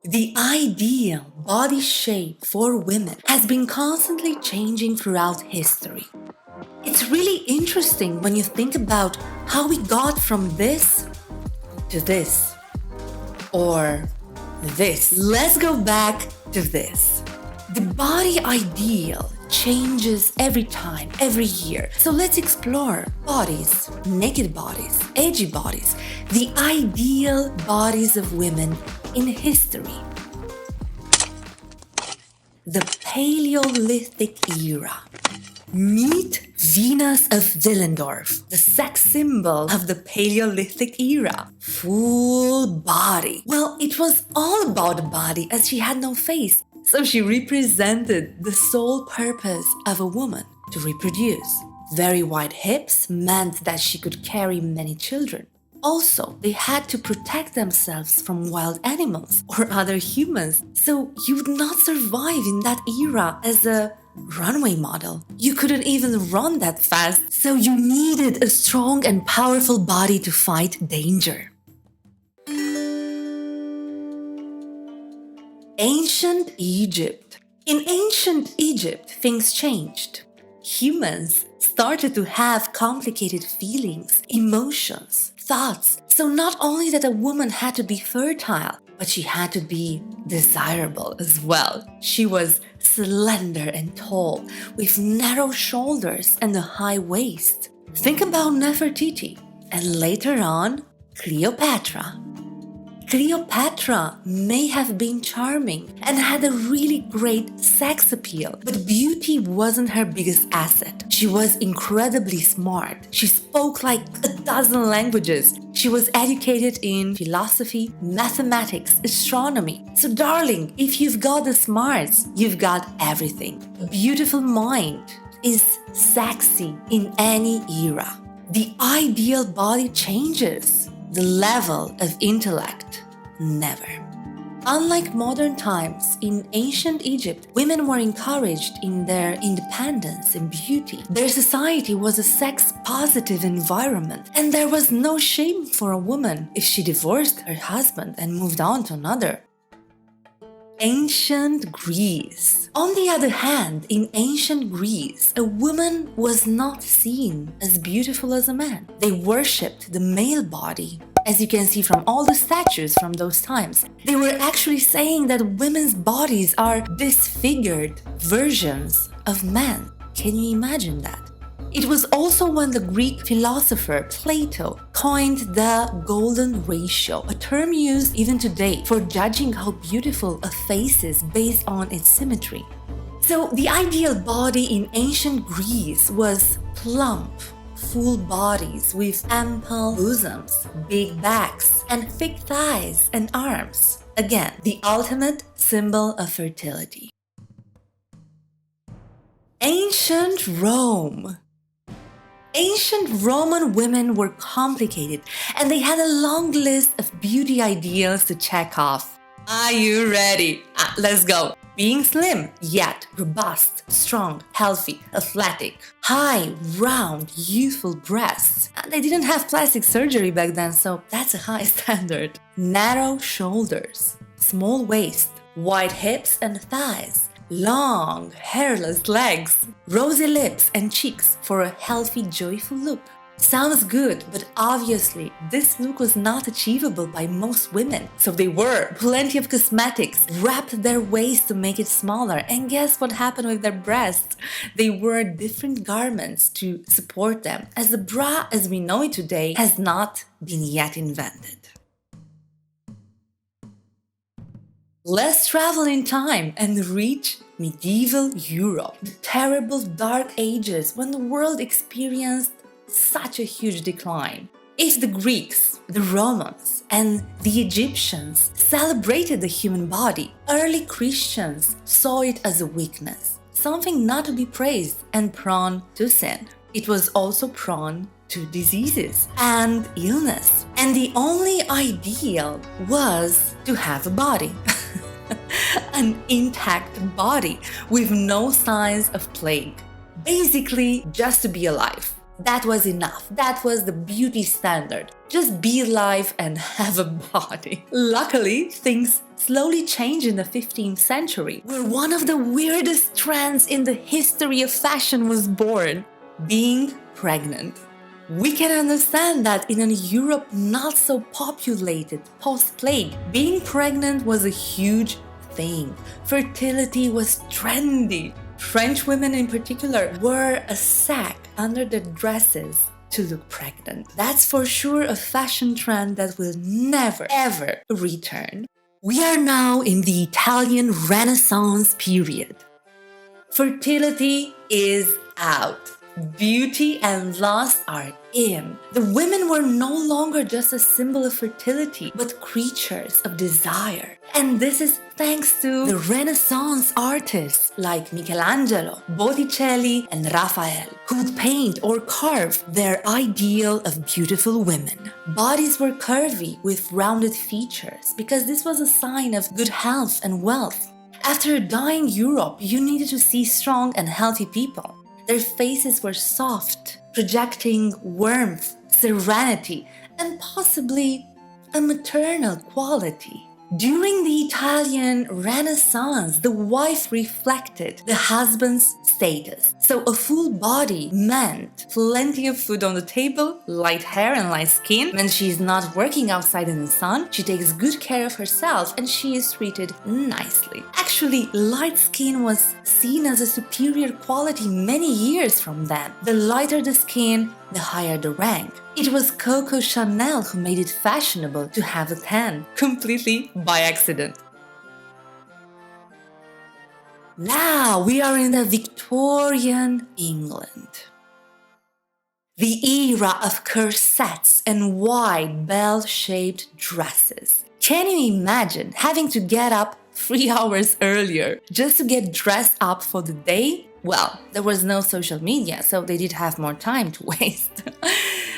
The ideal body shape for women has been constantly changing throughout history. It's really interesting when you think about how we got from this to this, or this. Let's go back to this. The body ideal changes every time, every year. So let's explore bodies, naked bodies, edgy bodies, the ideal bodies of women in history. The Paleolithic Era. Meet Venus of Willendorf, the sex symbol of the Paleolithic Era. Full body. Well, it was all about the body as she had no face. So she represented the sole purpose of a woman, to reproduce. Very wide hips meant that she could carry many children. Also, they had to protect themselves from wild animals or other humans, so you would not survive in that era as a runway model. You couldn't even run that fast, so you needed a strong and powerful body to fight danger. Ancient Egypt. In ancient Egypt, things changed. Humans started to have complicated feelings, emotions, thoughts. So not only that a woman had to be fertile, but she had to be desirable as well. She was slender and tall, with narrow shoulders and a high waist. Think about Nefertiti, and later on, Cleopatra. Cleopatra may have been charming and had a really great sex appeal, but beauty wasn't her biggest asset. She was incredibly smart. She spoke like a dozen languages. She was educated in philosophy, mathematics, astronomy. So darling, if you've got the smarts, you've got everything. A beautiful mind is sexy in any era. The ideal body changes. The level of intellect, never. Unlike modern times, in ancient Egypt, women were encouraged in their independence and beauty. Their society was a sex-positive environment, and there was no shame for a woman if she divorced her husband and moved on to another. Ancient Greece. On the other hand, in ancient Greece, a woman was not seen as beautiful as a man. They worshipped the male body. As you can see from all the statues from those times, they were actually saying that women's bodies are disfigured versions of men. Can you imagine that? It was also when the Greek philosopher Plato coined the golden ratio, a term used even today for judging how beautiful a face is based on its symmetry. So the ideal body in ancient Greece was plump, full bodies with ample bosoms, big backs, and thick thighs and arms. Again, the ultimate symbol of fertility. Ancient Rome. Ancient Roman women were complicated, and they had a long list of beauty ideals to check off. Are you ready? Let's go. Being slim, yet robust, strong, healthy, athletic. High, round, youthful breasts. They didn't have plastic surgery back then, so that's a high standard. Narrow shoulders, small waist, wide hips and thighs. Long, hairless legs, rosy lips and cheeks for a healthy, joyful look. Sounds good, but obviously this look was not achievable by most women. So they wore plenty of cosmetics, wrapped their waist to make it smaller, and guess what happened with their breasts? They wore different garments to support them, as the bra as we know it today has not been yet invented. Let's travel in time and reach medieval Europe, the terrible dark ages when the world experienced such a huge decline. If the Greeks, the Romans, and the Egyptians celebrated the human body, early Christians saw it as a weakness, something not to be praised and prone to sin. It was also prone to diseases and illness, and the only ideal was to have a body. An intact body with no signs of plague. Basically, just to be alive. That was enough. That was the beauty standard. Just be alive and have a body. Luckily, things slowly changed in the 15th century, where one of the weirdest trends in the history of fashion was born: being pregnant. We can understand that in a Europe not so populated post-plague, being pregnant was a huge thing. Fertility was trendy. French women in particular wore a sack under their dresses to look pregnant. That's for sure a fashion trend that will never ever return. We are now in the Italian Renaissance period. Fertility is out. Beauty and loss are in. The women were no longer just a symbol of fertility, but creatures of desire. And this is thanks to the Renaissance artists like Michelangelo, Botticelli, and Raphael, who paint or carve their ideal of beautiful women. Bodies were curvy with rounded features because this was a sign of good health and wealth. After a dying Europe, you needed to see strong and healthy people. Their faces were soft, projecting warmth, serenity, and possibly a maternal quality. During the Italian Renaissance, the wife reflected the husband's status. So a full body meant plenty of food on the table, light hair and light skin, meant she's not working outside in the sun, she takes good care of herself, and she is treated nicely. Actually, light skin was seen as a superior quality many years from then. The lighter the skin, the higher the rank. It was Coco Chanel who made it fashionable to have a tan, completely by accident. Now we are in the Victorian England. The era of corsets and wide bell-shaped dresses. Can you imagine having to get up 3 hours earlier just to get dressed up for the day? Well, there was no social media, so they did have more time to waste.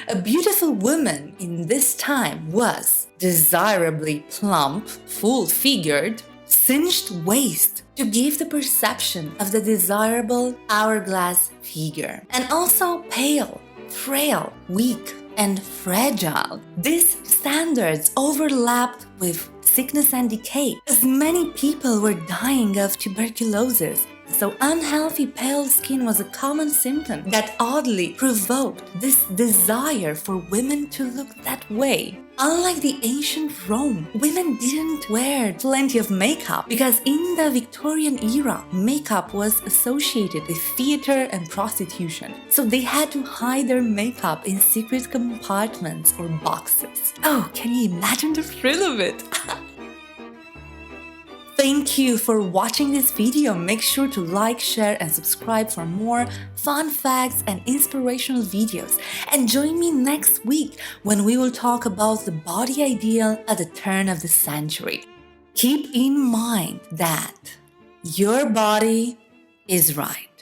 A beautiful woman in this time was desirably plump, full-figured, cinched waist to give the perception of the desirable hourglass figure, and also pale, frail, weak, and fragile. These standards overlapped with sickness and decay, as many people were dying of tuberculosis. So unhealthy pale skin was a common symptom that oddly provoked this desire for women to look that way. Unlike the ancient Rome, women didn't wear plenty of makeup because in the Victorian era, makeup was associated with theater and prostitution. So they had to hide their makeup in secret compartments or boxes. Oh, can you imagine the thrill of it? Thank you for watching this video. Make sure to like, share, and subscribe for more fun facts and inspirational videos. And join me next week when we will talk about the body ideal at the turn of the century. Keep in mind that your body is right.